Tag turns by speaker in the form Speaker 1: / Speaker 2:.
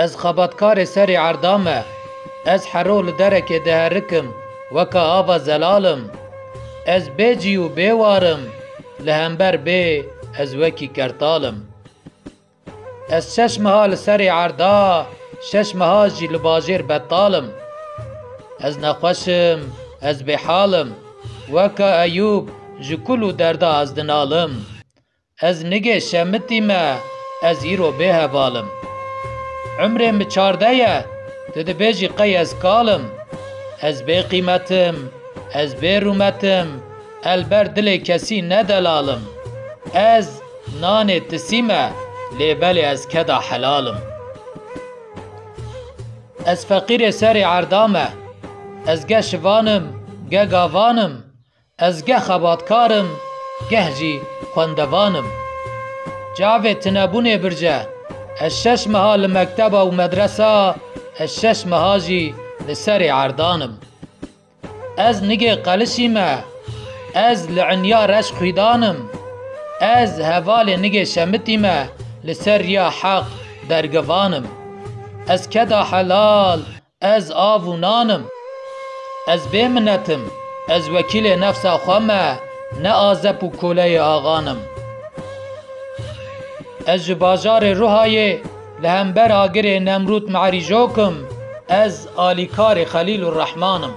Speaker 1: Ez xebatkarê serê erda me, ez hero li derekê diherikim, weka ava zelalim. Ez bêcî û bêwarim, li hember bê ez wekî kertalim. Ez şeş meha li serê erda, şeş meha jî li bajêr betalim. Ez nexweşim, ez bêhalim, weka Eyûb ji kul û derda ez dinalim. Ez nigê şemitî me, ez îro bêhevalim. Umrê min çarde ye, tu dibêjî qey ez kalim. Ez bêqîmetim, ez bêrûmetim, elber dilê kesî nedelalim. Ez nanê tisî me, lêbelê ez keda helalim. Ez feqîrê serê erda me, ez geh şivanim, geh gavanim. Ez geh xebatkarim, geh jî xwendevanim. Cavê tunebûnê birce, ez şeş meha li mekteba û medresa, ez şeş meha jî li serê erdanim. Ez nigê qelişî me, ez li inya reş xwîdanim. Ez hevalê nigê şemitî me, li ser riya heq dergivanim. Ez keda helal, ez av û nanim. Ez bêminnetim, ez wekîlê nefsa xwe me, ne azep û koleyê axanim. Ez ji bajarê Ruhayê li hember agirê Nemrûd mecerîjokim, ez alîkarê Xelîlûrrehmanım.